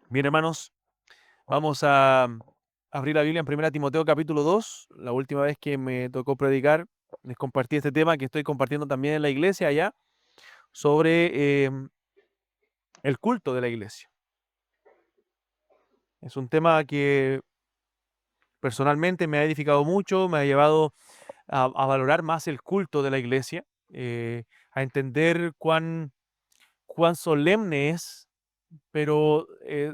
Bien, hermanos, vamos a abrir la Biblia en 1 Timoteo capítulo 2. La última vez que me tocó predicar, les compartí este tema que estoy compartiendo también en la iglesia allá, sobre el culto de la iglesia. Es un tema que personalmente me ha edificado mucho, me ha llevado a valorar más el culto de la iglesia, a entender cuán solemne es, pero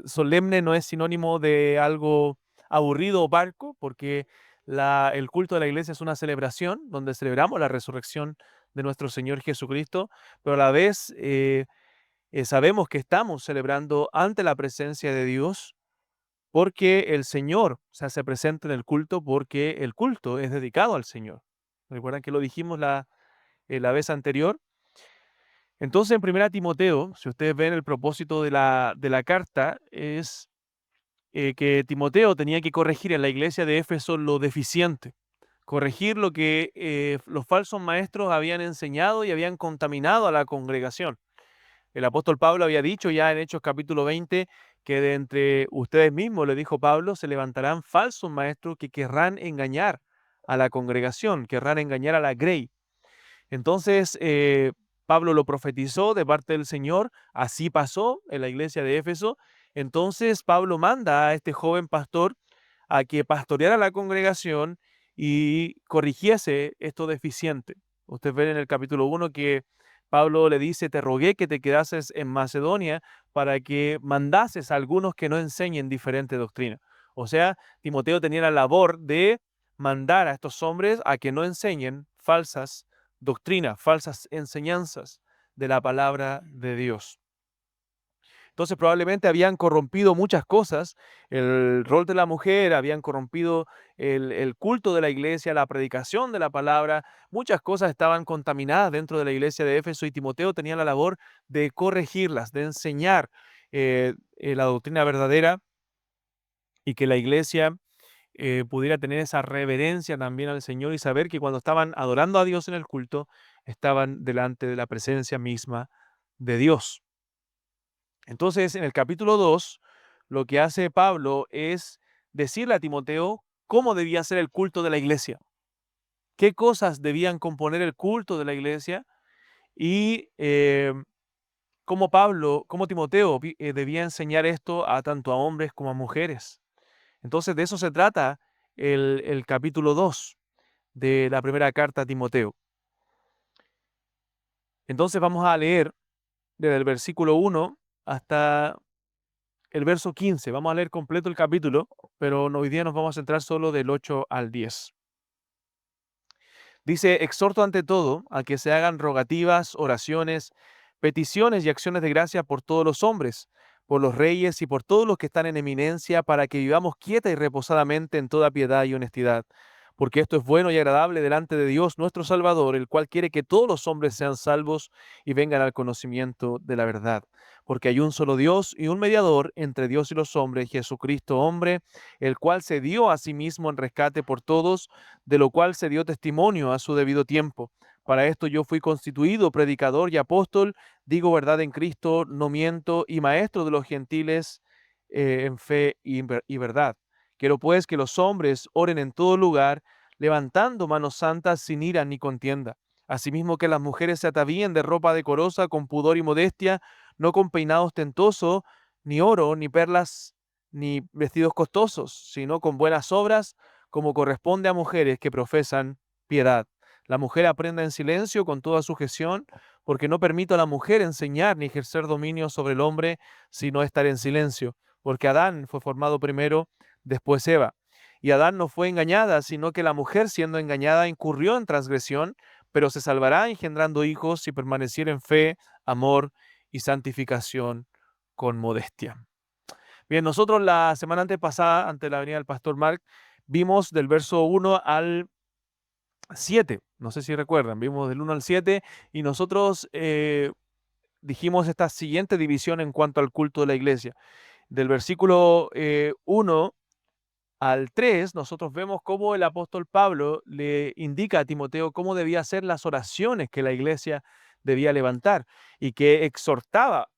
solemne no es sinónimo de algo aburrido o parco, porque el culto de la iglesia es una celebración donde celebramos la resurrección de nuestro Señor Jesucristo, pero a la vez sabemos que estamos celebrando ante la presencia de Dios porque el Señor se hace presente en el culto, porque el culto es dedicado al Señor. ¿Recuerdan que lo dijimos la vez anterior? Entonces, en 1 Timoteo, si ustedes ven el propósito de la carta, es que Timoteo tenía que corregir en la iglesia de Éfeso lo deficiente, corregir lo que los falsos maestros habían enseñado y habían contaminado a la congregación. El apóstol Pablo había dicho ya en Hechos capítulo 20 que de entre ustedes mismos, le dijo Pablo, se levantarán falsos maestros que querrán engañar a la congregación, querrán engañar a la grey. Entonces, Pablo lo profetizó de parte del Señor, así pasó en la iglesia de Éfeso. Entonces, Pablo manda a este joven pastor a que pastoreara la congregación y corrigiese esto deficiente. Ustedes ven en el capítulo 1 que Pablo le dice, te rogué que te quedases en Macedonia para que mandases a algunos que no enseñen diferente doctrina. O sea, Timoteo tenía la labor de mandar a estos hombres a que no enseñen falsas doctrinas, falsas enseñanzas de la palabra de Dios. Entonces probablemente habían corrompido muchas cosas, el rol de la mujer, habían corrompido el culto de la iglesia, la predicación de la palabra, muchas cosas estaban contaminadas dentro de la iglesia de Éfeso y Timoteo tenía la labor de corregirlas, de enseñar la doctrina verdadera y que la iglesia pudiera tener esa reverencia también al Señor y saber que cuando estaban adorando a Dios en el culto, estaban delante de la presencia misma de Dios. Entonces, en el capítulo 2, lo que hace Pablo es decirle a Timoteo cómo debía ser el culto de la iglesia, qué cosas debían componer el culto de la iglesia y cómo Timoteo debía enseñar esto a tanto a hombres como a mujeres. Entonces, de eso se trata el capítulo 2 de la primera carta a Timoteo. Entonces, vamos a leer desde el versículo 1 hasta el verso 15. Vamos a leer completo el capítulo, pero hoy día nos vamos a centrar solo del 8 al 10. Dice, exhorto ante todo a que se hagan rogativas, oraciones, peticiones y acciones de gracia por todos los hombres, por los reyes y por todos los que están en eminencia, para que vivamos quieta y reposadamente en toda piedad y honestidad. Porque esto es bueno y agradable delante de Dios nuestro Salvador, el cual quiere que todos los hombres sean salvos y vengan al conocimiento de la verdad. Porque hay un solo Dios y un mediador entre Dios y los hombres, Jesucristo hombre, el cual se dio a sí mismo en rescate por todos, de lo cual se dio testimonio a su debido tiempo. Para esto yo fui constituido predicador y apóstol, digo verdad en Cristo, no miento, y maestro de los gentiles en fe y verdad. Quiero pues que los hombres oren en todo lugar, levantando manos santas sin ira ni contienda. Asimismo que las mujeres se atavíen de ropa decorosa, con pudor y modestia, no con peinados ostentosos, ni oro, ni perlas, ni vestidos costosos, sino con buenas obras, como corresponde a mujeres que profesan piedad. La mujer aprenda en silencio con toda sujeción, porque no permito a la mujer enseñar ni ejercer dominio sobre el hombre, sino estar en silencio. Porque Adán fue formado primero, después Eva. Y Adán no fue engañada, sino que la mujer, siendo engañada, incurrió en transgresión, pero se salvará engendrando hijos si permaneciera en fe, amor y santificación con modestia. Bien, nosotros la semana antepasada, ante la venida del pastor Mark, vimos del verso 1 al 7. No sé si recuerdan, vimos del 1 al 7 y nosotros dijimos esta siguiente división en cuanto al culto de la iglesia. Del versículo 1 al 3, nosotros vemos cómo el apóstol Pablo le indica a Timoteo cómo debía hacer las oraciones que la iglesia debía levantar y que exhortaba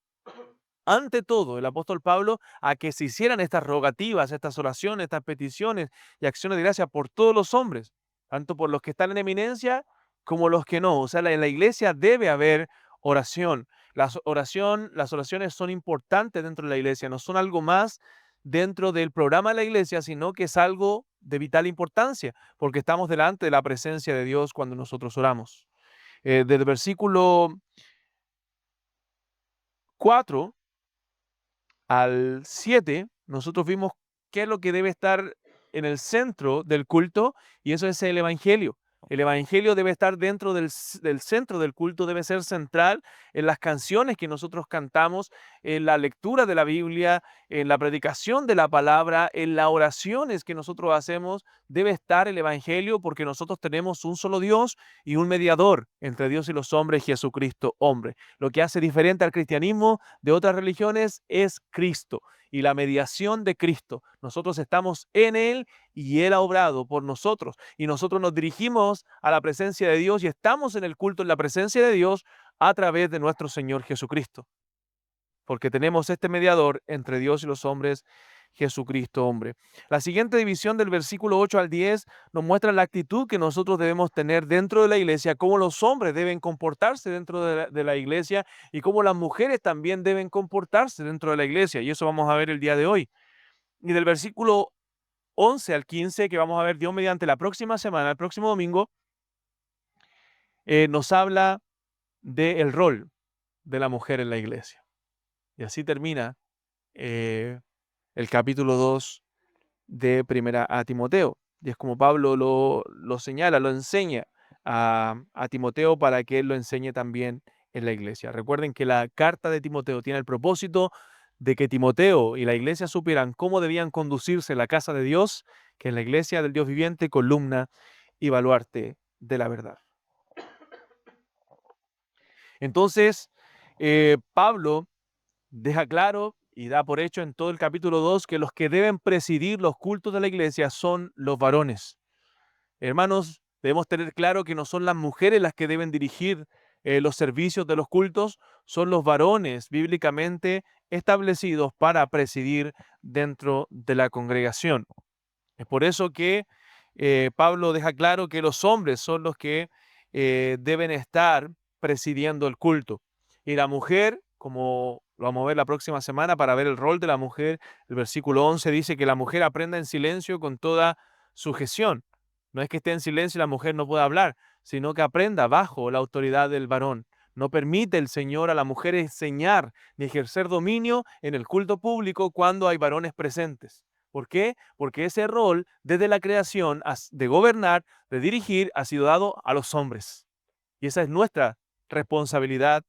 ante todo, el apóstol Pablo, a que se hicieran estas rogativas, estas oraciones, estas peticiones y acciones de gracia por todos los hombres, tanto por los que están en eminencia como los que no. O sea, en la iglesia debe haber oración. Las oraciones son importantes dentro de la iglesia, no son algo más dentro del programa de la iglesia, sino que es algo de vital importancia, porque estamos delante de la presencia de Dios cuando nosotros oramos. Desde el versículo 4 al 7, nosotros vimos qué es lo que debe estar en el centro del culto, y eso es el Evangelio. El Evangelio debe estar dentro del centro del culto, debe ser central en las canciones que nosotros cantamos, en la lectura de la Biblia, en la predicación de la palabra, en las oraciones que nosotros hacemos, debe estar el Evangelio, porque nosotros tenemos un solo Dios y un mediador entre Dios y los hombres, Jesucristo, hombre. Lo que hace diferente al cristianismo de otras religiones es Cristo y la mediación de Cristo. Nosotros estamos en Él y Él ha obrado por nosotros. Y nosotros nos dirigimos a la presencia de Dios y estamos en el culto en la presencia de Dios a través de nuestro Señor Jesucristo. Porque tenemos este mediador entre Dios y los hombres, Jesucristo hombre. La siguiente división del versículo 8 al 10 nos muestra la actitud que nosotros debemos tener dentro de la iglesia, cómo los hombres deben comportarse dentro de la iglesia y cómo las mujeres también deben comportarse dentro de la iglesia. Y eso vamos a ver el día de hoy. Y del versículo 11 al 15, que vamos a ver Dios mediante la próxima semana, el próximo domingo, nos habla del rol de la mujer en la iglesia. Y así termina el capítulo 2 de Primera a Timoteo. Y es como Pablo lo señala, lo enseña a Timoteo para que él lo enseñe también en la iglesia. Recuerden que la carta de Timoteo tiene el propósito de que Timoteo y la iglesia supieran cómo debían conducirse en la casa de Dios, que es la iglesia del Dios viviente, columna y baluarte de la verdad. Entonces, Pablo deja claro y da por hecho en todo el capítulo 2 que los que deben presidir los cultos de la iglesia son los varones. Hermanos, debemos tener claro que no son las mujeres las que deben dirigir los servicios de los cultos, son los varones bíblicamente establecidos para presidir dentro de la congregación. Es por eso que Pablo deja claro que los hombres son los que deben estar presidiendo el culto. Y la mujer, como lo vamos a ver la próxima semana para ver el rol de la mujer, el versículo 11 dice que la mujer aprenda en silencio con toda sujeción. No es que esté en silencio y la mujer no pueda hablar, sino que aprenda bajo la autoridad del varón. No permite el Señor a la mujer enseñar ni ejercer dominio en el culto público cuando hay varones presentes. ¿Por qué? Porque ese rol desde la creación de gobernar, de dirigir, ha sido dado a los hombres. Y esa es nuestra responsabilidad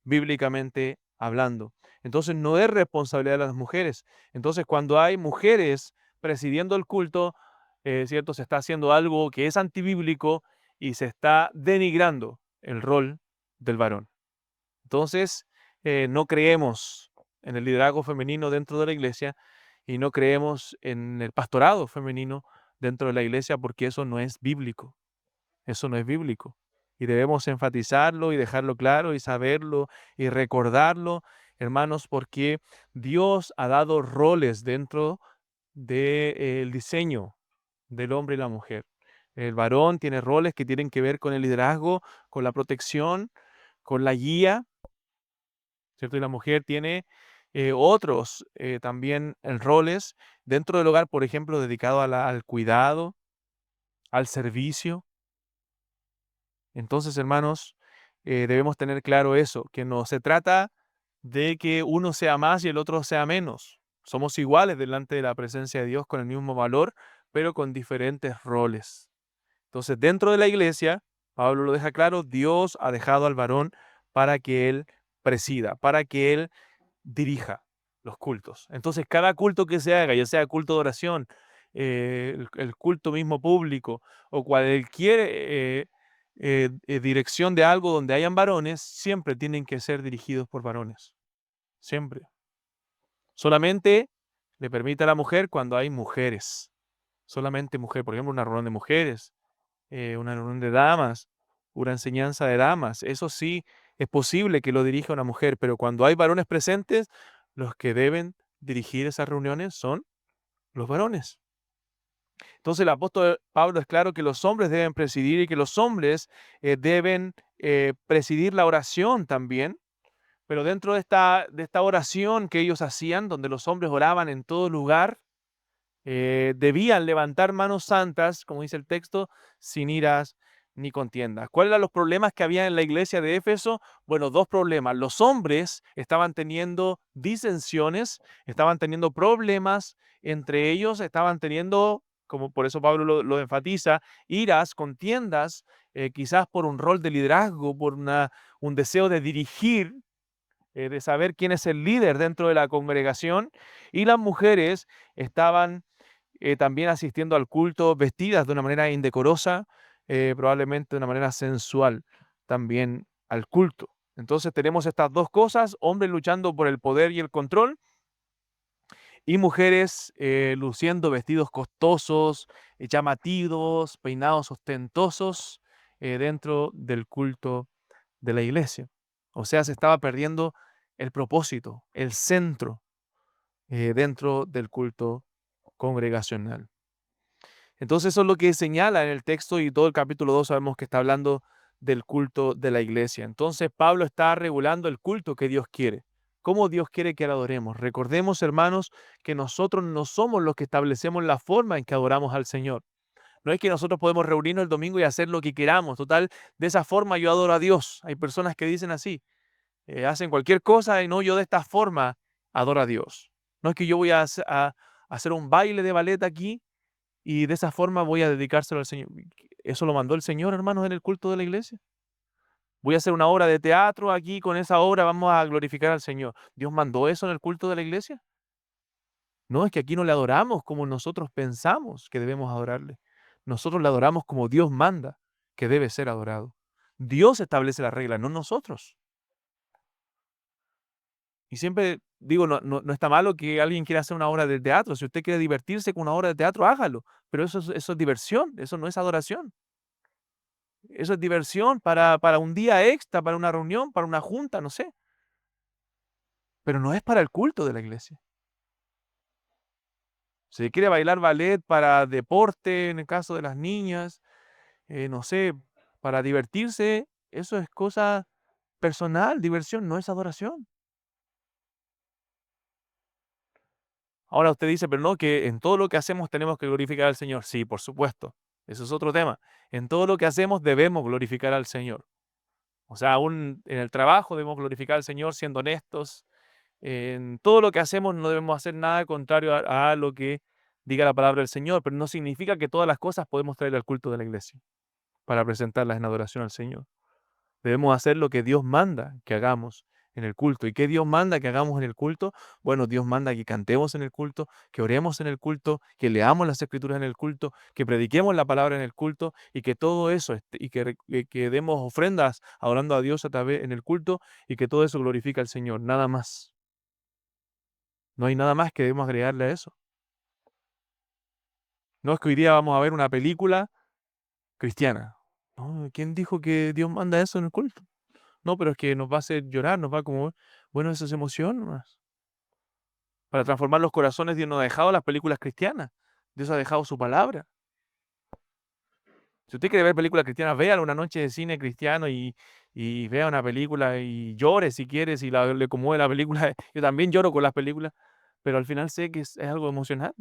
bíblicamente hablando. Entonces no es responsabilidad de las mujeres. Entonces cuando hay mujeres presidiendo el culto, ¿cierto? Se está haciendo algo que es antibíblico y se está denigrando el rol del varón. Entonces, no creemos en el liderazgo femenino dentro de la iglesia y no creemos en el pastorado femenino dentro de la iglesia porque eso no es bíblico. Eso no es bíblico. Y debemos enfatizarlo y dejarlo claro y saberlo y recordarlo, hermanos, porque Dios ha dado roles dentro del diseño del hombre y la mujer. El varón tiene roles que tienen que ver con el liderazgo, con la protección, con la guía, ¿cierto? Y la mujer tiene otros también roles dentro del hogar, por ejemplo, dedicado al cuidado, al servicio. Entonces, hermanos, debemos tener claro eso, que no se trata de que uno sea más y el otro sea menos. Somos iguales delante de la presencia de Dios con el mismo valor, pero con diferentes roles. Entonces, dentro de la iglesia, Pablo lo deja claro, Dios ha dejado al varón para que él presida, para que él dirija los cultos. Entonces, cada culto que se haga, ya sea culto de oración, el culto mismo público o cualquier dirección de algo donde hayan varones, siempre tienen que ser dirigidos por varones. Siempre. Solamente le permite a la mujer cuando hay mujeres. Solamente mujer, por ejemplo, una reunión de mujeres, una reunión de damas, una enseñanza de damas. Eso sí es posible que lo dirija una mujer, pero cuando hay varones presentes, los que deben dirigir esas reuniones son los varones. Entonces el apóstol Pablo es claro que los hombres deben presidir y que los hombres deben presidir la oración también, pero dentro de esta oración que ellos hacían, donde los hombres oraban en todo lugar, debían levantar manos santas, como dice el texto, sin iras ni contiendas. ¿Cuáles eran los problemas que había en la iglesia de Éfeso? Bueno, dos problemas. Los hombres estaban teniendo disensiones, estaban teniendo problemas entre ellos, estaban teniendo, como por eso Pablo lo enfatiza, iras, contiendas, quizás por un rol de liderazgo, por un deseo de dirigir, de saber quién es el líder dentro de la congregación, y las mujeres estaban también asistiendo al culto vestidas de una manera indecorosa, probablemente de una manera sensual también al culto. Entonces tenemos estas dos cosas, hombres luchando por el poder y el control, y mujeres luciendo vestidos costosos, llamativos, peinados ostentosos dentro del culto de la iglesia. O sea, se estaba perdiendo el propósito, el centro dentro del culto congregacional. Entonces eso es lo que señala en el texto y todo el capítulo 2 sabemos que está hablando del culto de la iglesia. Entonces Pablo está regulando el culto que Dios quiere. ¿Cómo Dios quiere que le adoremos? Recordemos, hermanos, que nosotros no somos los que establecemos la forma en que adoramos al Señor. No es que nosotros podemos reunirnos el domingo y hacer lo que queramos. Total, de esa forma yo adoro a Dios. Hay personas que dicen así, hacen cualquier cosa y no, yo de esta forma adoro a Dios. No es que yo voy a hacer un baile de ballet aquí y de esa forma voy a dedicárselo al Señor. ¿Eso lo mandó el Señor, hermanos, en el culto de la iglesia? Voy a hacer una obra de teatro aquí, con esa obra vamos a glorificar al Señor. ¿Dios mandó eso en el culto de la iglesia? No, es que aquí no le adoramos como nosotros pensamos que debemos adorarle. Nosotros le adoramos como Dios manda que debe ser adorado. Dios establece la regla, no nosotros. Y siempre digo, no está malo que alguien quiera hacer una obra de teatro. Si usted quiere divertirse con una obra de teatro, hágalo. Pero eso es diversión, eso no es adoración. Eso es diversión para un día extra, para una reunión, para una junta, no sé. Pero no es para el culto de la iglesia. Si quiere bailar ballet para deporte, en el caso de las niñas, no sé, para divertirse, eso es cosa personal, diversión, no es adoración. Ahora usted dice, pero no, que en todo lo que hacemos tenemos que glorificar al Señor. Sí, por supuesto. Eso es otro tema. En todo lo que hacemos debemos glorificar al Señor. O sea, aún en el trabajo debemos glorificar al Señor siendo honestos. En todo lo que hacemos no debemos hacer nada contrario a lo que diga la palabra del Señor, pero no significa que todas las cosas podemos traer al culto de la iglesia para presentarlas en adoración al Señor. Debemos hacer lo que Dios manda que hagamos en el culto. ¿Y qué Dios manda que hagamos en el culto? Bueno, Dios manda que cantemos en el culto, que oremos en el culto, que leamos las escrituras en el culto, que prediquemos la palabra en el culto y que todo eso, y que demos ofrendas adorando a Dios a través en el culto y que todo eso glorifica al Señor. Nada más. No hay nada más que debemos agregarle a eso. No es que hoy día vamos a ver una película cristiana. No, ¿quién dijo que Dios manda eso en el culto? No, pero es que nos va a hacer llorar, nos va a como, bueno, eso es emoción nomás. Para transformar los corazones, Dios nos ha dejado las películas cristianas. Dios ha dejado su palabra. Si usted quiere ver películas cristianas, véala una noche de cine cristiano y vea una película y llore si quiere, si le conmueve la película. Yo también lloro con las películas, pero al final sé que es algo emocional.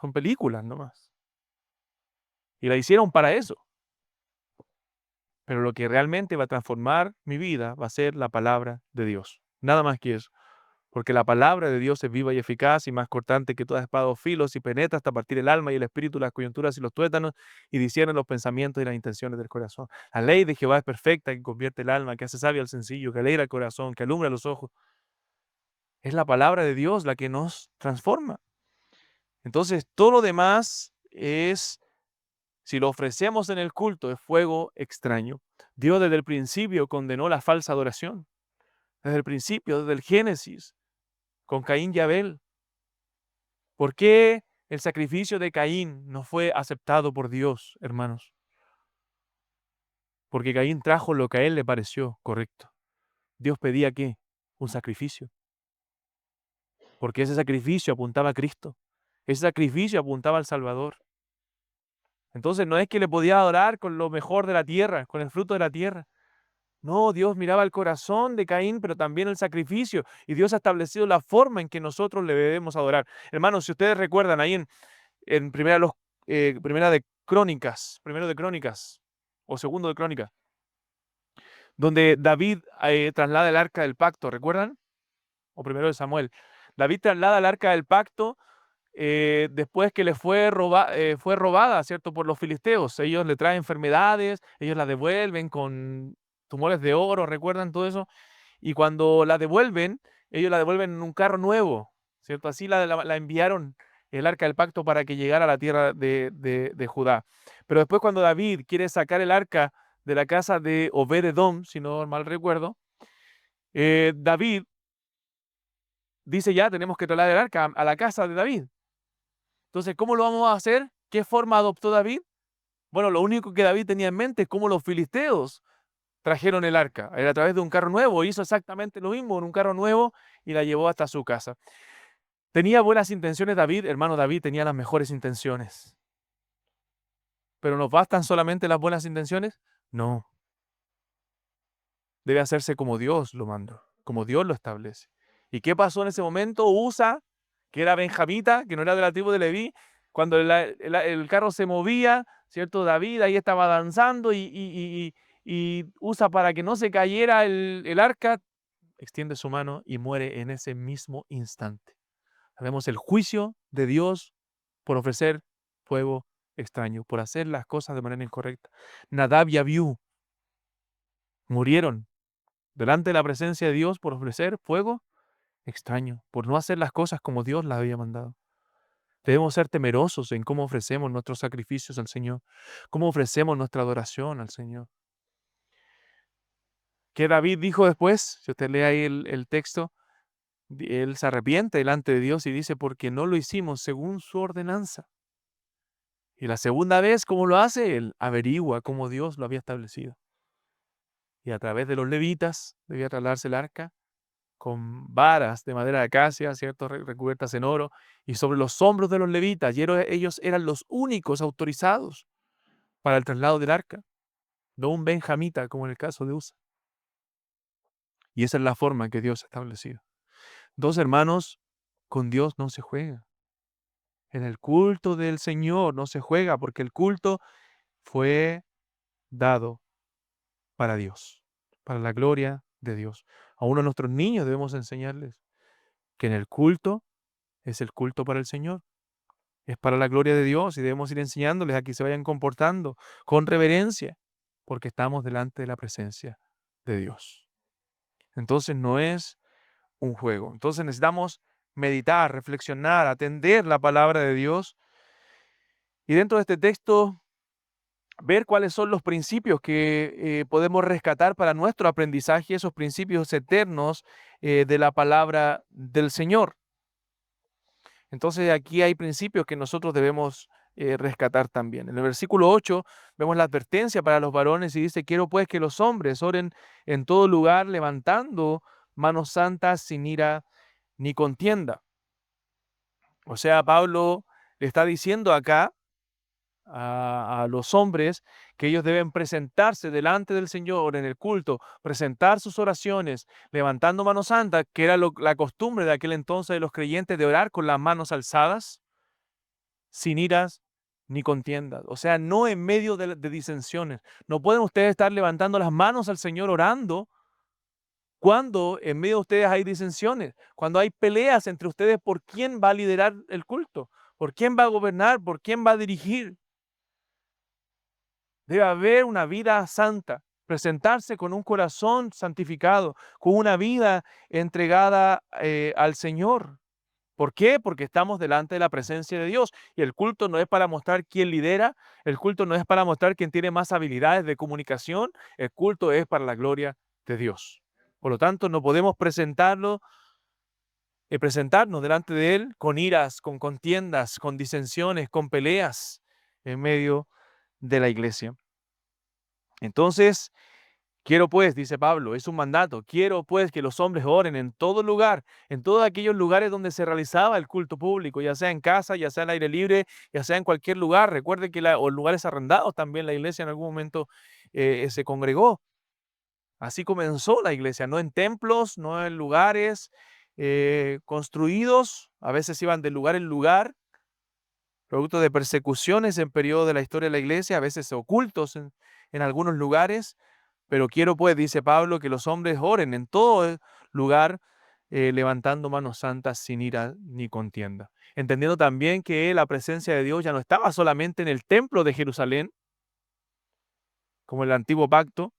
Son películas nomás. Y la hicieron para eso. Pero lo que realmente va a transformar mi vida va a ser la palabra de Dios. Nada más que eso. Porque la palabra de Dios es viva y eficaz y más cortante que toda espada o filo, y penetra hasta partir el alma y el espíritu, las coyunturas y los tuétanos, y discierne los pensamientos y las intenciones del corazón. La ley de Jehová es perfecta, que convierte el alma, que hace sabio al sencillo, que alegra el corazón, que alumbra los ojos. Es la palabra de Dios la que nos transforma. Entonces, todo lo demás es, si lo ofrecemos en el culto, es fuego extraño. Dios desde el principio condenó la falsa adoración. Desde el principio, desde el Génesis, con Caín y Abel. ¿Por qué el sacrificio de Caín no fue aceptado por Dios, hermanos? Porque Caín trajo lo que a él le pareció correcto. Dios pedía ¿qué? Un sacrificio. porque ese sacrificio apuntaba a Cristo. Ese sacrificio apuntaba al Salvador. Entonces no es que le podía adorar con lo mejor de la tierra, con el fruto de la tierra. No, Dios miraba el corazón de Caín, pero también el sacrificio. Y Dios ha establecido la forma en que nosotros le debemos adorar. Hermanos, si ustedes recuerdan ahí en primera de Crónicas, primero de Crónicas o segundo de Crónicas, donde David traslada el arca del pacto, ¿recuerdan? O primero de Samuel. David traslada el arca del pacto después que le fue robada, ¿cierto? Por los filisteos. Ellos le traen enfermedades, ellos la devuelven con tumores de oro, ¿recuerdan todo eso? Y cuando la devuelven, ellos la devuelven en un carro nuevo, ¿cierto? Así la enviaron el arca del pacto para que llegara a la tierra de Judá. Pero después cuando David quiere sacar el arca de la casa de Obed-edom, si no mal recuerdo, David dice ya, tenemos que trasladar el arca a la casa de David. Entonces, ¿cómo lo vamos a hacer? ¿Qué forma adoptó David? Bueno, lo único que David tenía en mente es cómo los filisteos trajeron el arca. Era a través de un carro nuevo. Hizo exactamente lo mismo en un carro nuevo y la llevó hasta su casa. ¿Tenía buenas intenciones David? Hermano, David tenía las mejores intenciones. ¿Pero nos bastan solamente las buenas intenciones? No. Debe hacerse como Dios lo mandó, como Dios lo establece. ¿Y qué pasó en ese momento? Usa, que era benjamita, que no era de la tribu de Leví, cuando el carro se movía, ¿cierto? David ahí estaba danzando y usa para que no se cayera el arca, extiende su mano y muere en ese mismo instante. Vemos el juicio de Dios por ofrecer fuego extraño, por hacer las cosas de manera incorrecta. Nadab y Abiú murieron delante de la presencia de Dios por ofrecer fuego extraño, por no hacer las cosas como Dios las había mandado. Debemos ser temerosos en cómo ofrecemos nuestros sacrificios al Señor, cómo ofrecemos nuestra adoración al Señor. ¿Qué David dijo después? Si usted lee ahí el texto, él se arrepiente delante de Dios y dice, porque no lo hicimos según su ordenanza. Y la segunda vez, ¿cómo lo hace? Él averigua cómo Dios lo había establecido. Y a través de los levitas debía trasladarse el arca con varas de madera de acacia, ¿cierto? Recubiertas en oro, y sobre los hombros de los levitas, y ellos eran los únicos autorizados para el traslado del arca, no un benjamita, como en el caso de Usa. Y esa es la forma que Dios ha establecido. Dos hermanos, con Dios no se juega. En el culto del Señor no se juega, porque el culto fue dado para Dios, para la gloria de Dios. A uno de nuestros niños debemos enseñarles que en el culto es el culto para el Señor. Es para la gloria de Dios y debemos ir enseñándoles a que se vayan comportando con reverencia, porque estamos delante de la presencia de Dios. Entonces no es un juego. Entonces necesitamos meditar, reflexionar, atender la palabra de Dios y dentro de este texto ver cuáles son los principios que podemos rescatar para nuestro aprendizaje, esos principios eternos de la palabra del Señor. Entonces aquí hay principios que nosotros debemos rescatar también. En el versículo 8 vemos la advertencia para los varones y dice, quiero pues que los hombres oren en todo lugar levantando manos santas sin ira ni contienda. O sea, Pablo le está diciendo acá a los hombres que ellos deben presentarse delante del Señor en el culto, presentar sus oraciones, levantando manos santas, que era la costumbre de aquel entonces de los creyentes de orar con las manos alzadas, sin iras ni contiendas. O sea, no en medio de disensiones. No pueden ustedes estar levantando las manos al Señor orando cuando en medio de ustedes hay disensiones, cuando hay peleas entre ustedes por quién va a liderar el culto, por quién va a gobernar, por quién va a dirigir. Debe haber una vida santa, presentarse con un corazón santificado, con una vida entregada al Señor. ¿Por qué? Porque estamos delante de la presencia de Dios y el culto no es para mostrar quién lidera, el culto no es para mostrar quién tiene más habilidades de comunicación, el culto es para la gloria de Dios. Por lo tanto, no podemos presentarnos delante de Él con iras, con contiendas, con disensiones, con peleas en medio de la iglesia. Entonces, Quiero pues, dice Pablo, es un mandato, quiero pues que los hombres oren en todo lugar, en todos aquellos lugares donde se realizaba el culto público, ya sea en casa, ya sea al aire libre, ya sea en cualquier lugar. Recuerde que o en lugares arrendados también la iglesia en algún momento se congregó. Así comenzó la iglesia, no en templos, no en lugares construidos, a veces iban de lugar en lugar, producto de persecuciones en periodo de la historia de la iglesia, a veces ocultos en algunos lugares, pero quiero pues, dice Pablo, que los hombres oren en todo lugar, levantando manos santas sin ira ni contienda. Entendiendo también que la presencia de Dios ya no estaba solamente en el templo de Jerusalén, como en el antiguo pacto,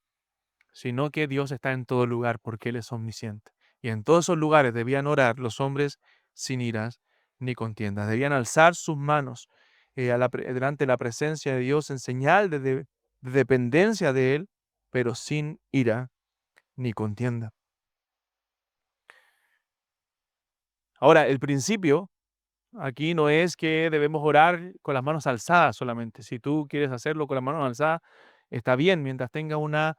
sino que Dios está en todo lugar porque Él es omnisciente. Y en todos esos lugares debían orar los hombres sin iras ni contiendas. Debían alzar sus manos delante de la presencia de Dios en señal de dependencia de Él, pero sin ira ni contienda. Ahora, el principio aquí no es que debemos orar con las manos alzadas solamente. Si tú quieres hacerlo con las manos alzadas, está bien mientras tenga una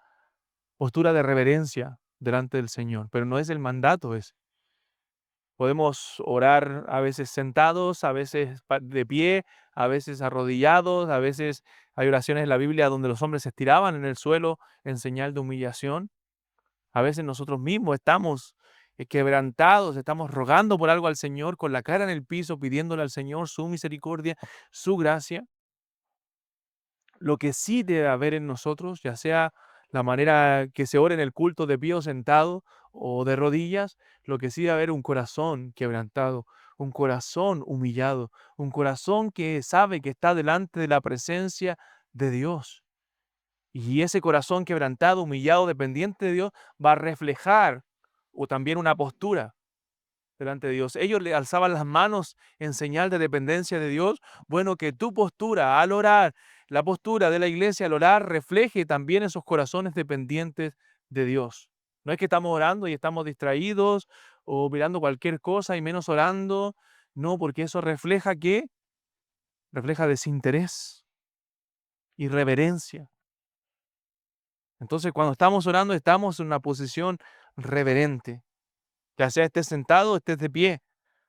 postura de reverencia delante del Señor, pero no es el mandato ese. Podemos orar a veces sentados, a veces de pie, a veces arrodillados, a veces hay oraciones en la Biblia donde los hombres se estiraban en el suelo en señal de humillación. A veces nosotros mismos estamos quebrantados, estamos rogando por algo al Señor con la cara en el piso, pidiéndole al Señor su misericordia, su gracia. Lo que sí debe haber en nosotros, ya sea la manera que se ore en el culto de pie o sentado o de rodillas, lo que sí debe haber un corazón quebrantado, un corazón humillado, un corazón que sabe que está delante de la presencia de Dios. Y ese corazón quebrantado, humillado, dependiente de Dios, va a reflejar o también una postura delante de Dios. Ellos le alzaban las manos en señal de dependencia de Dios. Bueno, que tu postura al orar, la postura de la iglesia al orar, refleje también esos corazones dependientes de Dios. No es que estamos orando y estamos distraídos o mirando cualquier cosa y menos orando. No, porque eso refleja ¿qué? Refleja desinterés, irreverencia. Entonces, cuando estamos orando, estamos en una posición reverente. Ya sea estés sentado, estés de pie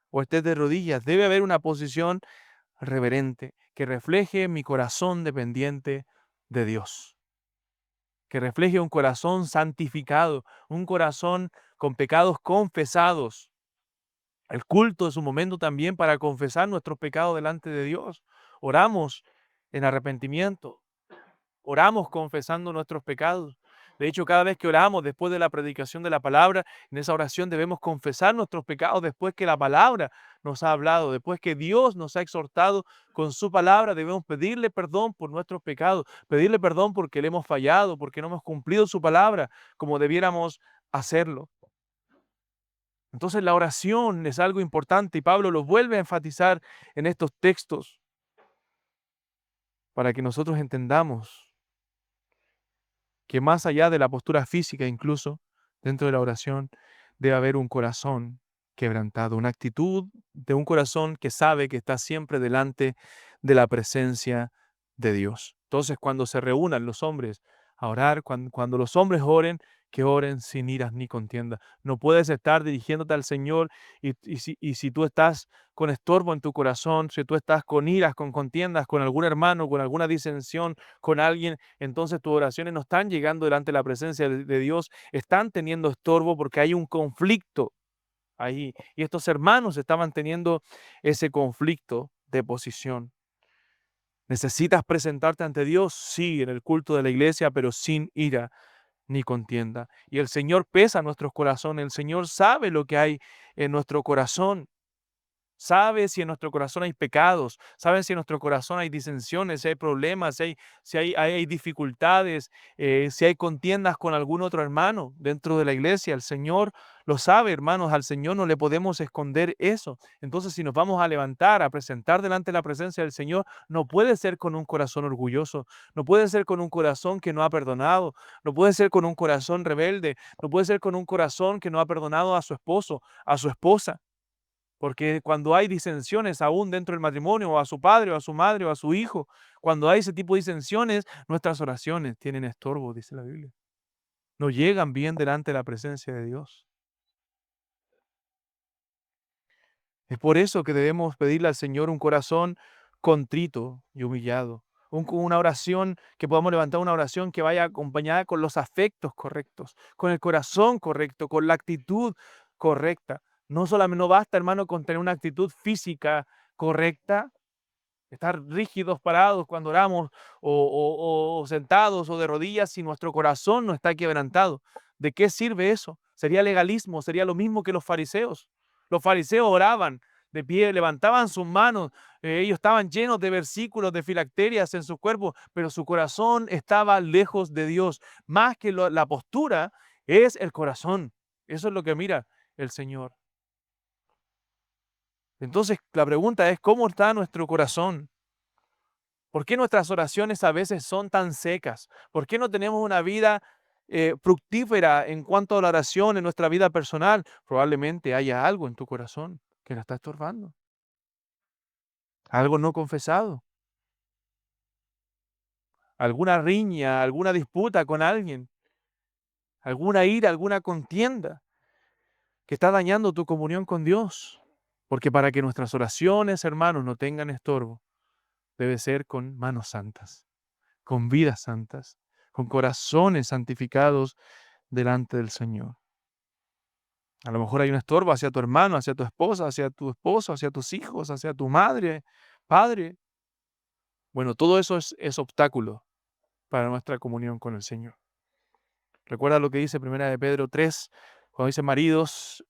o estés de rodillas, debe haber una posición reverente que refleje mi corazón dependiente de Dios, que refleje un corazón santificado, un corazón con pecados confesados. El culto es un momento también para confesar nuestros pecados delante de Dios. Oramos en arrepentimiento. Oramos confesando nuestros pecados. De hecho, cada vez que oramos después de la predicación de la palabra, en esa oración debemos confesar nuestros pecados después que la palabra nos ha hablado, después que Dios nos ha exhortado con su palabra, debemos pedirle perdón por nuestros pecados, pedirle perdón porque le hemos fallado, porque no hemos cumplido su palabra como debiéramos hacerlo. Entonces la oración es algo importante y Pablo lo vuelve a enfatizar en estos textos para que nosotros entendamos que más allá de la postura física, incluso dentro de la oración, debe haber un corazón quebrantado, una actitud de un corazón que sabe que está siempre delante de la presencia de Dios. Entonces, cuando se reúnan los hombres a orar, cuando los hombres oren, que oren sin iras ni contienda. No puedes estar dirigiéndote al Señor y si tú estás con estorbo en tu corazón, si tú estás con iras, con contiendas, con algún hermano, con alguna disensión, con alguien, entonces tus oraciones no están llegando delante de la presencia de Dios, están teniendo estorbo porque hay un conflicto ahí. Y estos hermanos estaban teniendo ese conflicto de posición. ¿Necesitas presentarte ante Dios? Sí, en el culto de la iglesia, pero sin ira ni contienda. Y el Señor pesa nuestros corazones, el Señor sabe lo que hay en nuestro corazón. Sabe si en nuestro corazón hay pecados, sabe si en nuestro corazón hay disensiones, si hay problemas, si hay dificultades, si hay contiendas con algún otro hermano dentro de la iglesia. El Señor lo sabe, hermanos, al Señor no le podemos esconder eso. Entonces, si nos vamos a levantar, a presentar delante de la presencia del Señor, no puede ser con un corazón orgulloso, no puede ser con un corazón que no ha perdonado, no puede ser con un corazón rebelde, no puede ser con un corazón que no ha perdonado a su esposo, a su esposa. Porque cuando hay disensiones aún dentro del matrimonio, o a su padre, o a su madre, o a su hijo, cuando hay ese tipo de disensiones, nuestras oraciones tienen estorbo, dice la Biblia. no llegan bien delante de la presencia de Dios. Es por eso que debemos pedirle al Señor un corazón contrito y humillado. Una oración, que podamos levantar una oración que vaya acompañada con los afectos correctos, con el corazón correcto, con la actitud correcta. No solamente no basta, hermano, con tener una actitud física correcta, estar rígidos, parados cuando oramos, o sentados o de rodillas, si nuestro corazón no está quebrantado. ¿De qué sirve eso? Sería legalismo, sería lo mismo que los fariseos. Los fariseos oraban de pie, levantaban sus manos, ellos estaban llenos de versículos, de filacterias en su cuerpo, pero su corazón estaba lejos de Dios. Más que la postura, es el corazón. Eso es lo que mira el Señor. Entonces, la pregunta es, ¿cómo está nuestro corazón? ¿Por qué nuestras oraciones a veces son tan secas? ¿Por qué no tenemos una vida fructífera en cuanto a la oración en nuestra vida personal? Probablemente haya algo en tu corazón que la está estorbando, algo no confesado, alguna riña, alguna disputa con alguien, alguna ira, alguna contienda que está dañando tu comunión con Dios. Porque para que nuestras oraciones, hermanos, no tengan estorbo, debe ser con manos santas, con vidas santas, con corazones santificados delante del Señor. A lo mejor hay un estorbo hacia tu hermano, hacia tu esposa, hacia tu esposo, hacia tus hijos, hacia tu madre, padre. Bueno, todo eso es obstáculo para nuestra comunión con el Señor. Recuerda lo que dice Primera de Pedro 3, cuando dice maridos,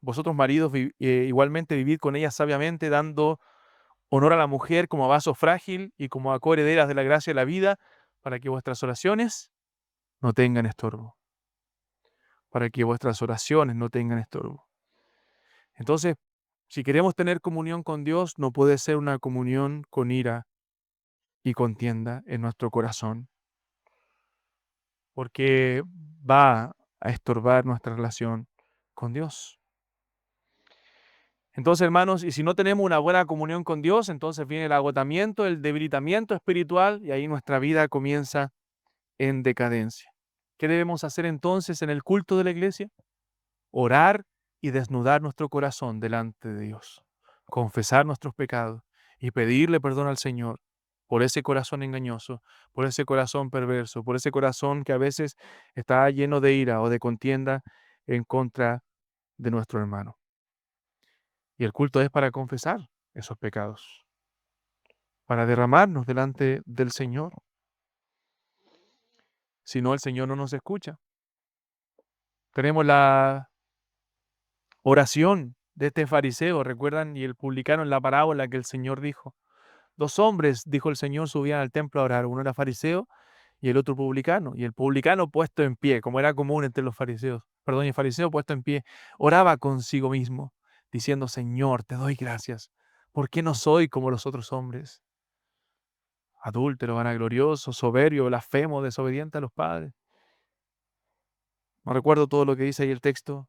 vosotros maridos igualmente vivid con ella sabiamente, dando honor a la mujer como a vaso frágil y como a coherederas de la gracia de la vida, para que vuestras oraciones no tengan estorbo. Para que vuestras oraciones no tengan estorbo. Entonces, si queremos tener comunión con Dios, no puede ser una comunión con ira y contienda en nuestro corazón, porque va a estorbar nuestra relación con Dios. Entonces, hermanos, y si no tenemos una buena comunión con Dios, entonces viene el agotamiento, el debilitamiento espiritual y ahí nuestra vida comienza en decadencia. ¿Qué debemos hacer entonces en el culto de la iglesia? Orar y desnudar nuestro corazón delante de Dios, confesar nuestros pecados y pedirle perdón al Señor por ese corazón engañoso, por ese corazón perverso, por ese corazón que a veces está lleno de ira o de contienda en contra de nuestro hermano. Y el culto es para confesar esos pecados, para derramarnos delante del Señor. Si no, el Señor no nos escucha. Tenemos la oración de este fariseo, ¿recuerdan? Y el publicano en la parábola que el Señor dijo. Dos hombres, dijo el Señor, subían al templo a orar. Uno era fariseo y el otro publicano. Y el publicano puesto en pie, como era común entre los fariseos, perdón, y el fariseo puesto en pie, oraba consigo mismo, diciendo, Señor, te doy gracias. ¿Por qué no soy como los otros hombres? Adúltero, vanaglorioso, soberbio, blasfemo, desobediente a los padres. No recuerdo todo lo que dice ahí el texto.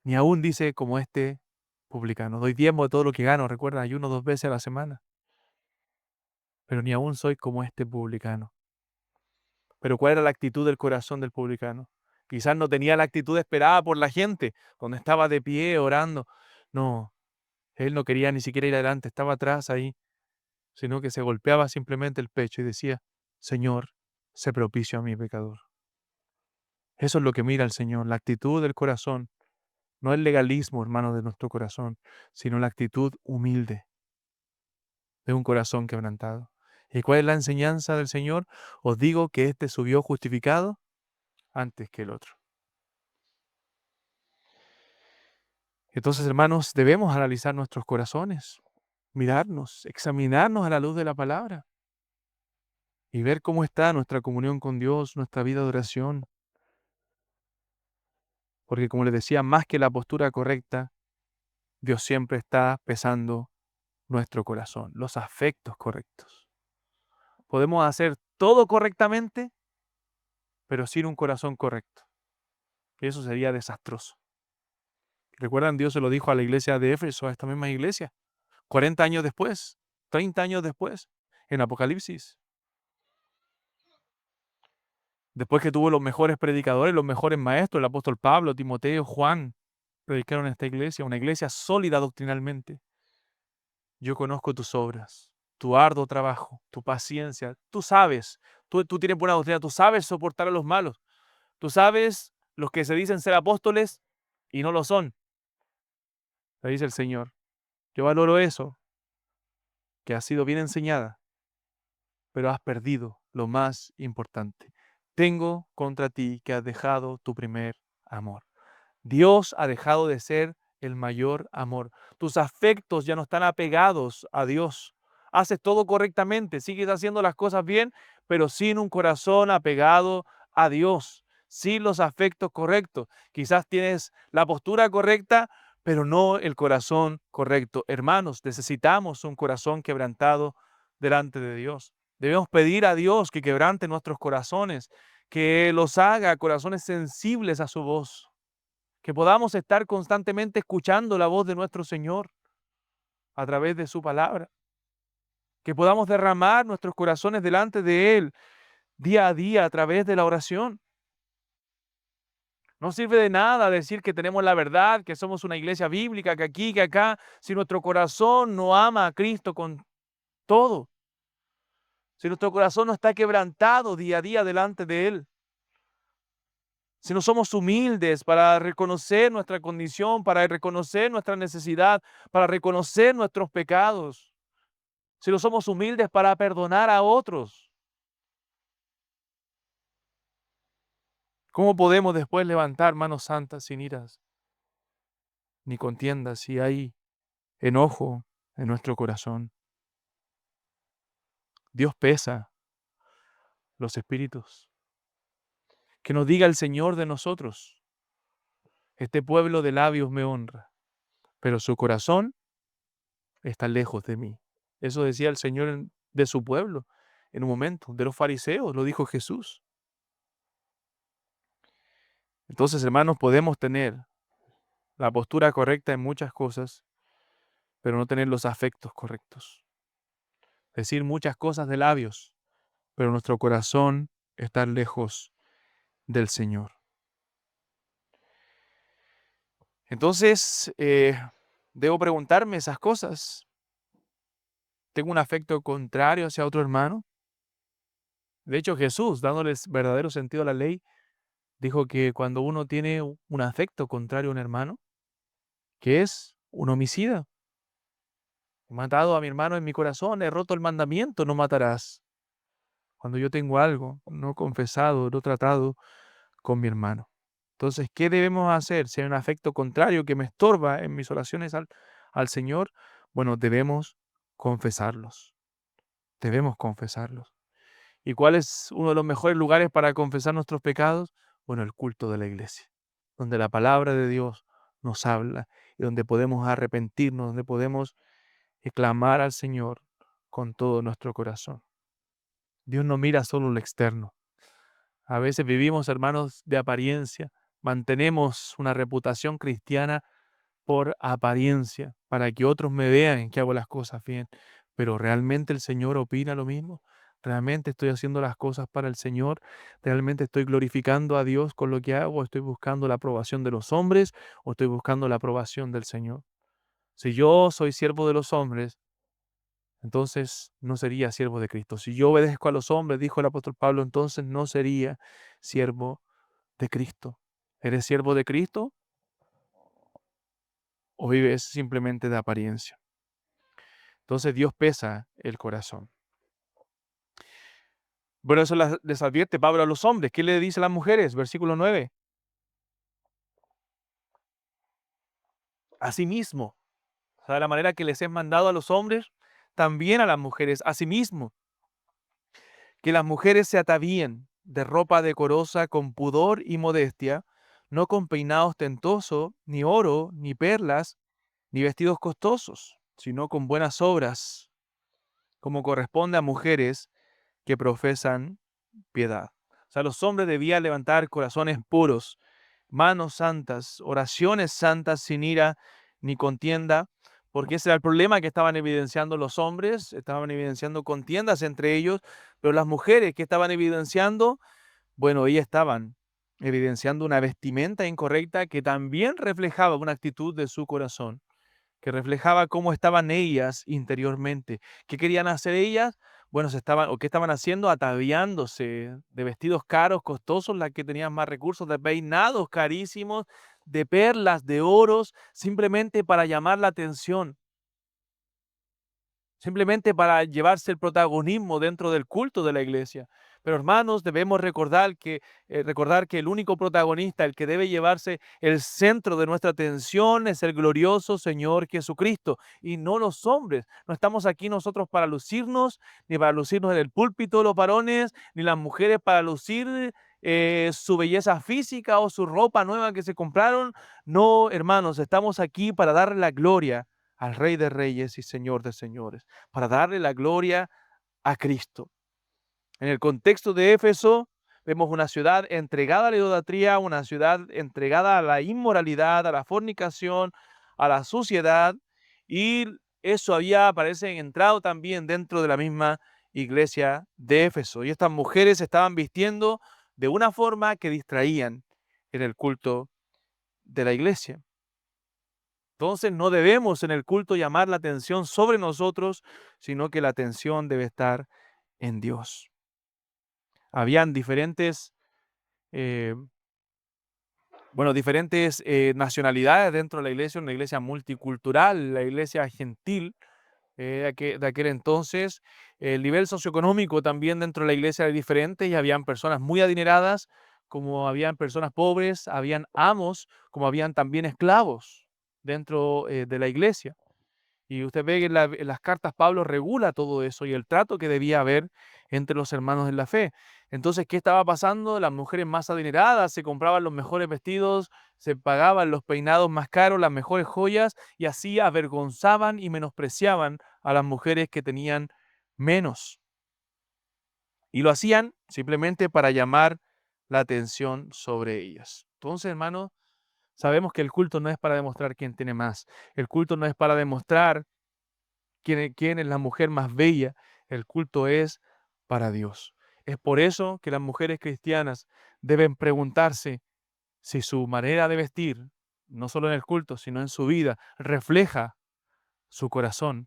Ni aún dice como este publicano. Doy diezmo de todo lo que gano. Recuerda, ayuno 2 veces a la semana. Pero ni aún soy como este publicano. Pero ¿cuál era la actitud del corazón del publicano? Quizás no tenía la actitud esperada por la gente, donde estaba de pie orando. No, él no quería ni siquiera ir adelante, estaba atrás ahí, sino que se golpeaba simplemente el pecho y decía, Señor, sé propicio a mi pecador. Eso es lo que mira el Señor, la actitud del corazón, no el legalismo, hermano, de nuestro corazón, sino la actitud humilde de un corazón quebrantado. ¿Y cuál es la enseñanza del Señor? Os digo que éste subió justificado antes que el otro. Entonces, hermanos, debemos analizar nuestros corazones, mirarnos, examinarnos a la luz de la palabra y ver cómo está nuestra comunión con Dios, nuestra vida de oración. Porque como les decía, más que la postura correcta, Dios siempre está pesando nuestro corazón, los afectos correctos. Podemos hacer todo correctamente, pero sin un corazón correcto. Y eso sería desastroso. ¿Recuerdan? Dios se lo dijo a la iglesia de Éfeso, a esta misma iglesia, 40 años después, 30 años después, en Apocalipsis. Después que tuvo los mejores predicadores, los mejores maestros, el apóstol Pablo, Timoteo, Juan, predicaron en esta iglesia, una iglesia sólida doctrinalmente. Yo conozco tus obras, tu arduo trabajo, tu paciencia. Tú sabes, tú tienes buena doctrina, tú sabes soportar a los malos. Tú sabes los que se dicen ser apóstoles y no lo son, le dice el Señor. Yo valoro eso, que has sido bien enseñada, pero has perdido lo más importante. Tengo contra ti que has dejado tu primer amor. Dios ha dejado de ser el mayor amor. Tus afectos ya no están apegados a Dios. Haces todo correctamente, sigues haciendo las cosas bien, pero sin un corazón apegado a Dios, sin los afectos correctos. Quizás tienes la postura correcta, pero no el corazón correcto. Hermanos, necesitamos un corazón quebrantado delante de Dios. Debemos pedir a Dios que quebrante nuestros corazones, que los haga corazones sensibles a su voz, que podamos estar constantemente escuchando la voz de nuestro Señor a través de su palabra, que podamos derramar nuestros corazones delante de Él día a día a través de la oración. No sirve de nada decir que tenemos la verdad, que somos una iglesia bíblica, que aquí, que acá, si nuestro corazón no ama a Cristo con todo, si nuestro corazón no está quebrantado día a día delante de Él, si no somos humildes para reconocer nuestra condición, para reconocer nuestra necesidad, para reconocer nuestros pecados, si no somos humildes para perdonar a otros, ¿cómo podemos después levantar manos santas sin iras ni contiendas si hay enojo en nuestro corazón? Dios pesa los espíritus. Que nos diga el Señor de nosotros: este pueblo de labios me honra, pero su corazón está lejos de mí. Eso decía el Señor de su pueblo en un momento, de los fariseos, lo dijo Jesús. Entonces, hermanos, podemos tener la postura correcta en muchas cosas, pero no tener los afectos correctos. Decir muchas cosas de labios, pero nuestro corazón está lejos del Señor. Entonces, debo preguntarme esas cosas. ¿Tengo un afecto contrario hacia otro hermano? De hecho, Jesús, dándoles verdadero sentido a la ley, dijo que cuando uno tiene un afecto contrario a un hermano, que es un homicida. He matado a mi hermano en mi corazón, he roto el mandamiento, no matarás. Cuando yo tengo algo no confesado, no tratado con mi hermano. Entonces, ¿qué debemos hacer? Si hay un afecto contrario que me estorba en mis oraciones al Señor, bueno, debemos confesarlos. Debemos confesarlos. ¿Y cuál es uno de los mejores lugares para confesar nuestros pecados? Bueno, el culto de la iglesia, donde la palabra de Dios nos habla y donde podemos arrepentirnos, donde podemos clamar al Señor con todo nuestro corazón. Dios no mira solo lo externo. A veces vivimos, hermanos, de apariencia. Mantenemos una reputación cristiana por apariencia, para que otros me vean que hago las cosas bien. Pero ¿realmente el Señor opina lo mismo? ¿Realmente estoy haciendo las cosas para el Señor? ¿Realmente estoy glorificando a Dios con lo que hago? ¿Estoy buscando la aprobación de los hombres o estoy buscando la aprobación del Señor? Si yo soy siervo de los hombres, entonces no sería siervo de Cristo. Si yo obedezco a los hombres, dijo el apóstol Pablo, entonces no sería siervo de Cristo. ¿Eres siervo de Cristo o vives simplemente de apariencia? Entonces Dios pesa el corazón. Bueno, eso les advierte Pablo a los hombres. ¿Qué le dice a las mujeres? Versículo 9. Asimismo, o sea, de la manera que les he mandado a los hombres, también a las mujeres. Asimismo, que las mujeres se atavíen de ropa decorosa con pudor y modestia, no con peinado ostentoso, ni oro, ni perlas, ni vestidos costosos, sino con buenas obras, como corresponde a mujeres que profesan piedad. O sea, los hombres debían levantar corazones puros, manos santas, oraciones santas sin ira ni contienda, porque ese era el problema que estaban evidenciando los hombres, estaban evidenciando contiendas entre ellos, pero las mujeres que estaban evidenciando Bueno, ellas estaban evidenciando una vestimenta incorrecta que también reflejaba una actitud de su corazón, que reflejaba cómo estaban ellas interiormente. ¿Qué querían hacer ellas? Bueno, ¿qué estaban haciendo? Ataviándose de vestidos caros, costosos, las que tenían más recursos, de peinados carísimos, de perlas, de oros, simplemente para llamar la atención, simplemente para llevarse el protagonismo dentro del culto de la iglesia. Pero hermanos, debemos recordar que el único protagonista, el que debe llevarse el centro de nuestra atención, es el glorioso Señor Jesucristo y no los hombres. No estamos aquí nosotros para lucirnos, ni para lucirnos en el púlpito los varones, ni las mujeres para lucir su belleza física o su ropa nueva que se compraron. No, hermanos, estamos aquí para darle la gloria al Rey de Reyes y Señor de Señores, para darle la gloria a Cristo. En el contexto de Éfeso, vemos una ciudad entregada a la idolatría, una ciudad entregada a la inmoralidad, a la fornicación, a la suciedad, y eso parece, entrado también dentro de la misma iglesia de Éfeso. Y estas mujeres estaban vistiendo de una forma que distraían en el culto de la iglesia. Entonces no debemos en el culto llamar la atención sobre nosotros, sino que la atención debe estar en Dios. Habían eh, diferentes nacionalidades dentro de la iglesia, una iglesia multicultural, la iglesia gentil de aquel entonces. El nivel socioeconómico también dentro de la iglesia era diferente y habían personas muy adineradas, como habían personas pobres, habían amos, como habían también esclavos dentro de la iglesia. Y usted ve que en las cartas Pablo regula todo eso y el trato que debía haber entre los hermanos en la fe. Entonces, ¿qué estaba pasando? Las mujeres más adineradas se compraban los mejores vestidos, se pagaban los peinados más caros, las mejores joyas, y así avergonzaban y menospreciaban a las mujeres que tenían menos. Y lo hacían simplemente para llamar la atención sobre ellas. Entonces, hermanos, sabemos que el culto no es para demostrar quién tiene más. El culto no es para demostrar quién es la mujer más bella. El culto es para Dios. Es por eso que las mujeres cristianas deben preguntarse si su manera de vestir, no solo en el culto, sino en su vida, refleja su corazón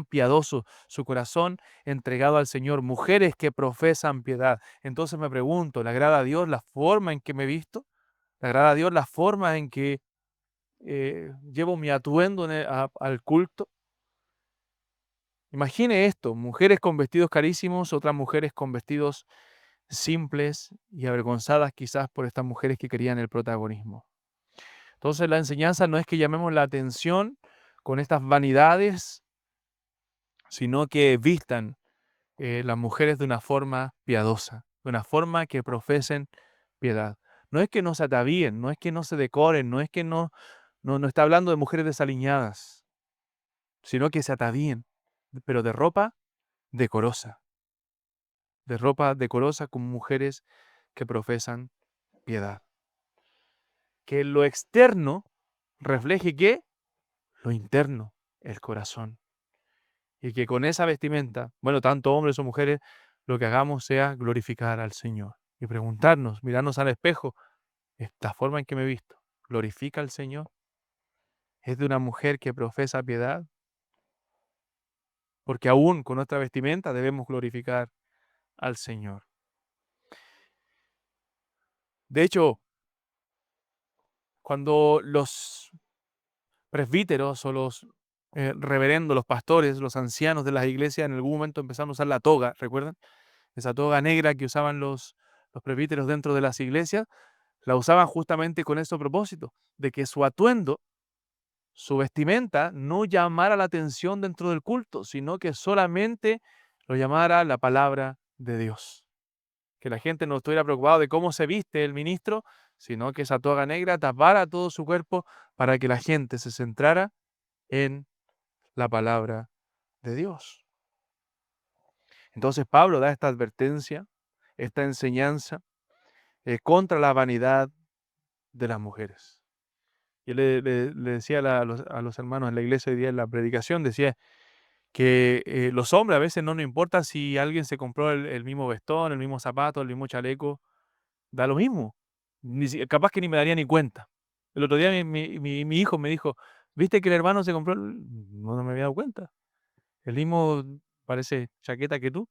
piadoso, su corazón entregado al Señor. Mujeres que profesan piedad. Entonces me pregunto, ¿le agrada a Dios la forma en que me visto? ¿Le agrada a Dios la forma en que llevo mi atuendo al culto? Imagine esto, mujeres con vestidos carísimos, otras mujeres con vestidos simples y avergonzadas quizás por estas mujeres que querían el protagonismo. Entonces la enseñanza no es que llamemos la atención con estas vanidades, sino que vistan las mujeres de una forma piadosa, de una forma que profesen piedad. No es que no se atavíen, no es que no se decoren, no es que no está hablando de mujeres desaliñadas, sino que se atavíen, pero decorosa, de ropa decorosa con mujeres que profesan piedad. Que lo externo refleje ¿qué? Lo interno, el corazón. Y que con esa vestimenta, bueno, tanto hombres o mujeres, lo que hagamos sea glorificar al Señor. Y preguntarnos, mirarnos al espejo, ¿esta forma en que me he visto glorifica al Señor? ¿Es de una mujer que profesa piedad? Porque aún con nuestra vestimenta debemos glorificar al Señor. De hecho, cuando los presbíteros o los reverendos, los pastores, los ancianos de las iglesias en algún momento empezaron a usar la toga, ¿recuerdan? Esa toga negra que usaban los presbíteros dentro de las iglesias, la usaban justamente con ese propósito, de que su atuendo, su vestimenta, no llamara la atención dentro del culto, sino que solamente lo llamara la palabra de Dios. Que la gente no estuviera preocupada de cómo se viste el ministro, sino que esa toga negra tapara todo su cuerpo para que la gente se centrara en la palabra de Dios. Entonces Pablo da esta advertencia, esta enseñanza contra la vanidad de las mujeres. Y le decía a los hermanos en la iglesia hoy día en la predicación, decía que los hombres a veces no nos importa si alguien se compró el mismo vestón, el mismo zapato, el mismo chaleco, da lo mismo. Capaz que ni me daría ni cuenta. El otro día mi hijo me dijo, ¿viste que el hermano se compró? No, no me había dado cuenta. El mismo, parece, chaqueta que tú.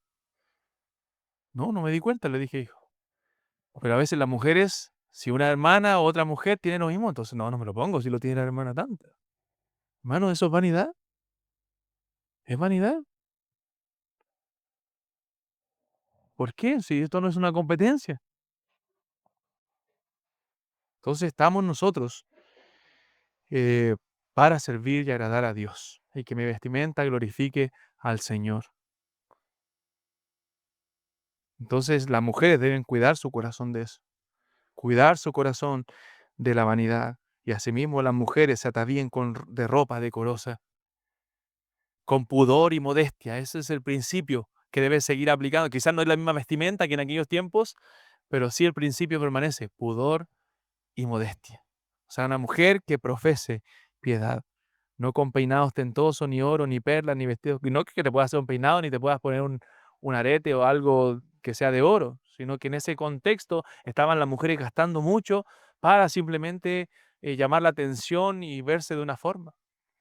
No, no me di cuenta, le dije, hijo. Pero a veces las mujeres, si una hermana o otra mujer tiene lo mismo, entonces no, no me lo pongo si lo tiene la hermana tanta. Hermano, ¿eso es vanidad? ¿Es vanidad? ¿Por qué? Si esto no es una competencia. Entonces estamos nosotros eh, para servir y agradar a Dios y que mi vestimenta glorifique al Señor. Entonces las mujeres deben cuidar su corazón de eso, cuidar su corazón de la vanidad. Y asimismo las mujeres se atavíen de ropa decorosa, con pudor y modestia. Ese es el principio que debe seguir aplicando. Quizás no es la misma vestimenta que en aquellos tiempos, pero sí el principio permanece, pudor y modestia. O sea, una mujer que profese piedad, no con peinados ostentosos, ni oro, ni perlas, ni vestidos, no que te puedas hacer un peinado, ni te puedas poner un arete o algo que sea de oro, sino que en ese contexto estaban las mujeres gastando mucho para simplemente llamar la atención y verse de una forma.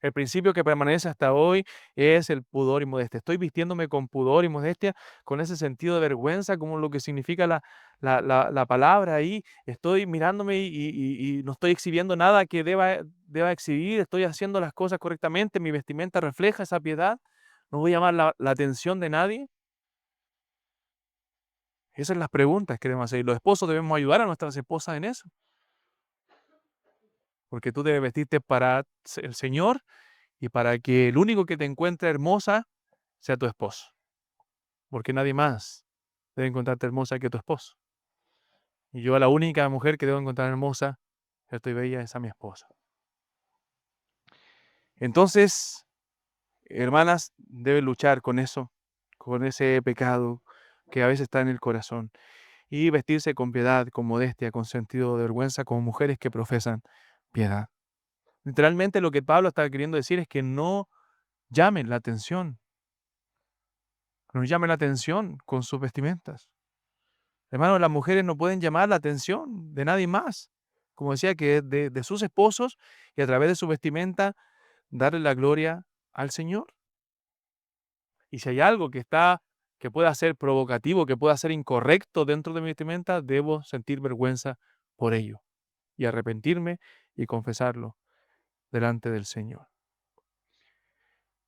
El principio que permanece hasta hoy es el pudor y modestia. Estoy vistiéndome con pudor y modestia, con ese sentido de vergüenza, como lo que significa la palabra ahí. Estoy mirándome y no estoy exhibiendo nada que deba exhibir. Estoy haciendo las cosas correctamente. Mi vestimenta refleja esa piedad. No voy a llamar la atención de nadie. Esas son las preguntas que debemos hacer. Y los esposos debemos ayudar a nuestras esposas en eso. Porque tú debes vestirte para el Señor y para que el único que te encuentre hermosa sea tu esposo. Porque nadie más debe encontrarte hermosa que tu esposo. Y yo a la única mujer que debo encontrar hermosa, cierto y bella, es a mi esposa. Entonces, hermanas, deben luchar con eso, con ese pecado que a veces está en el corazón. Y vestirse con piedad, con modestia, con sentido de vergüenza, como mujeres que profesan piedad. Literalmente lo que Pablo está queriendo decir es que no llamen la atención, no llamen la atención con sus vestimentas. Hermanos, las mujeres no pueden llamar la atención de nadie más. Como decía, que de sus esposos y a través de su vestimenta darle la gloria al Señor. Y si hay algo que pueda ser provocativo, que pueda ser incorrecto dentro de mi vestimenta, debo sentir vergüenza por ello y arrepentirme y confesarlo delante del Señor.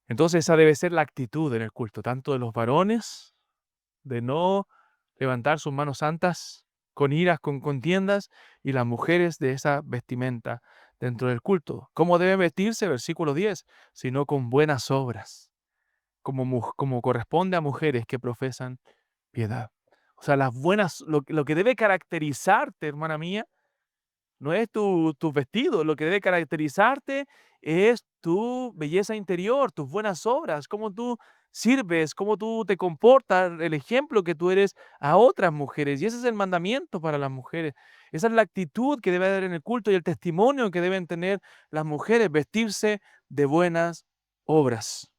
Entonces esa debe ser la actitud en el culto, tanto de los varones, de no levantar sus manos santas con iras, con contiendas, y las mujeres de esa vestimenta dentro del culto. ¿Cómo deben vestirse? Versículo 10, sino con buenas obras, como corresponde a mujeres que profesan piedad. O sea, las buenas, lo que debe caracterizarte, hermana mía, no es tu vestido, lo que debe caracterizarte es tu belleza interior, tus buenas obras, cómo tú sirves, cómo tú te comportas, el ejemplo que tú eres a otras mujeres. Y ese es el mandamiento para las mujeres. Esa es la actitud que debe haber en el culto y el testimonio que deben tener las mujeres, vestirse de buenas obras.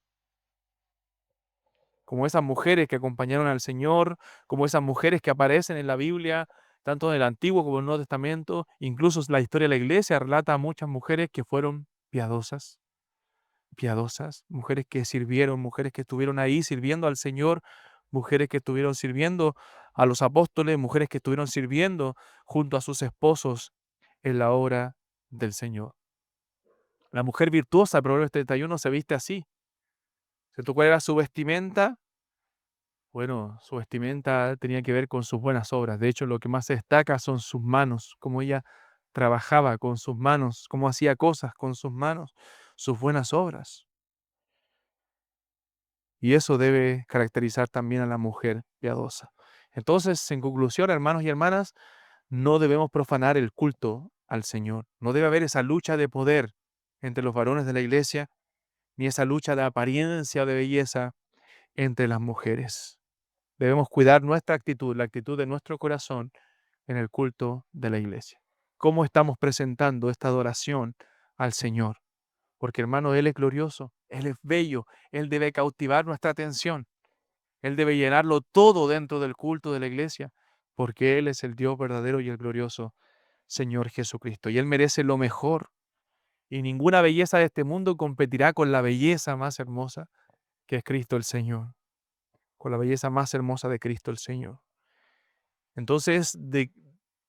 Como esas mujeres que acompañaron al Señor, como esas mujeres que aparecen en la Biblia, tanto en el Antiguo como en el Nuevo Testamento. Incluso la historia de la iglesia relata a muchas mujeres que fueron piadosas, piadosas, mujeres que sirvieron, mujeres que estuvieron ahí sirviendo al Señor, mujeres que estuvieron sirviendo a los apóstoles, mujeres que estuvieron sirviendo junto a sus esposos en la obra del Señor. La mujer virtuosa, Proverbios 31, se viste así. ¿Cierto? ¿Cuál era su vestimenta? Bueno, su vestimenta tenía que ver con sus buenas obras. De hecho, lo que más se destaca son sus manos, cómo ella trabajaba con sus manos, cómo hacía cosas con sus manos, sus buenas obras. Y eso debe caracterizar también a la mujer piadosa. Entonces, en conclusión, hermanos y hermanas, no debemos profanar el culto al Señor. No debe haber esa lucha de poder entre los varones de la iglesia, ni esa lucha de apariencia o de belleza entre las mujeres. Debemos cuidar nuestra actitud, la actitud de nuestro corazón en el culto de la iglesia. ¿Cómo estamos presentando esta adoración al Señor? porque hermano, Él es glorioso, Él es bello, Él debe cautivar nuestra atención, Él debe llenarlo todo dentro del culto de la iglesia, porque Él es el Dios verdadero y el glorioso Señor Jesucristo, y Él merece lo mejor, y ninguna belleza de este mundo competirá con la belleza más hermosa que es Cristo el Señor, con la belleza más hermosa de Cristo el Señor. Entonces,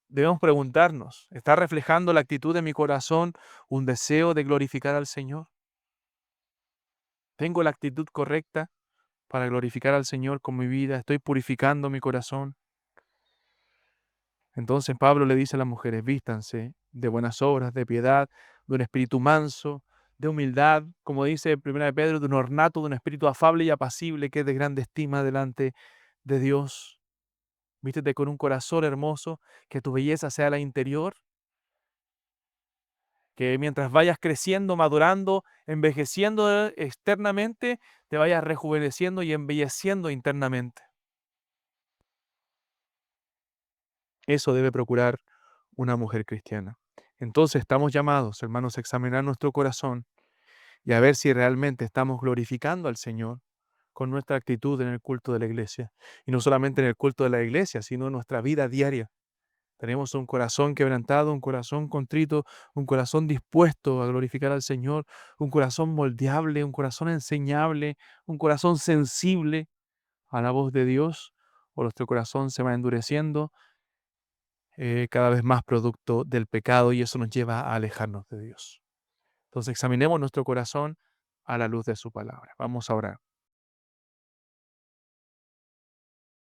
debemos preguntarnos, ¿está reflejando la actitud de mi corazón un deseo de glorificar al Señor? ¿Tengo la actitud correcta para glorificar al Señor con mi vida? ¿Estoy purificando mi corazón? Entonces Pablo le dice a las mujeres, vístanse de buenas obras, de piedad, de un espíritu manso, de humildad, como dice 1 Pedro, de un ornato, de un espíritu afable y apacible que es de grande estima delante de Dios. Vístete con un corazón hermoso, que tu belleza sea la interior, que mientras vayas creciendo, madurando, envejeciendo externamente, te vayas rejuveneciendo y embelleciendo internamente. Eso debe procurar una mujer cristiana. Entonces estamos llamados, hermanos, a examinar nuestro corazón y a ver si realmente estamos glorificando al Señor con nuestra actitud en el culto de la iglesia. Y no solamente en el culto de la iglesia, sino en nuestra vida diaria. Tenemos un corazón quebrantado, un corazón contrito, un corazón dispuesto a glorificar al Señor, un corazón moldeable, un corazón enseñable, un corazón sensible a la voz de Dios, o nuestro corazón se va endureciendo cada vez más producto del pecado y eso nos lleva a alejarnos de Dios. Entonces examinemos nuestro corazón a la luz de su palabra. Vamos a orar.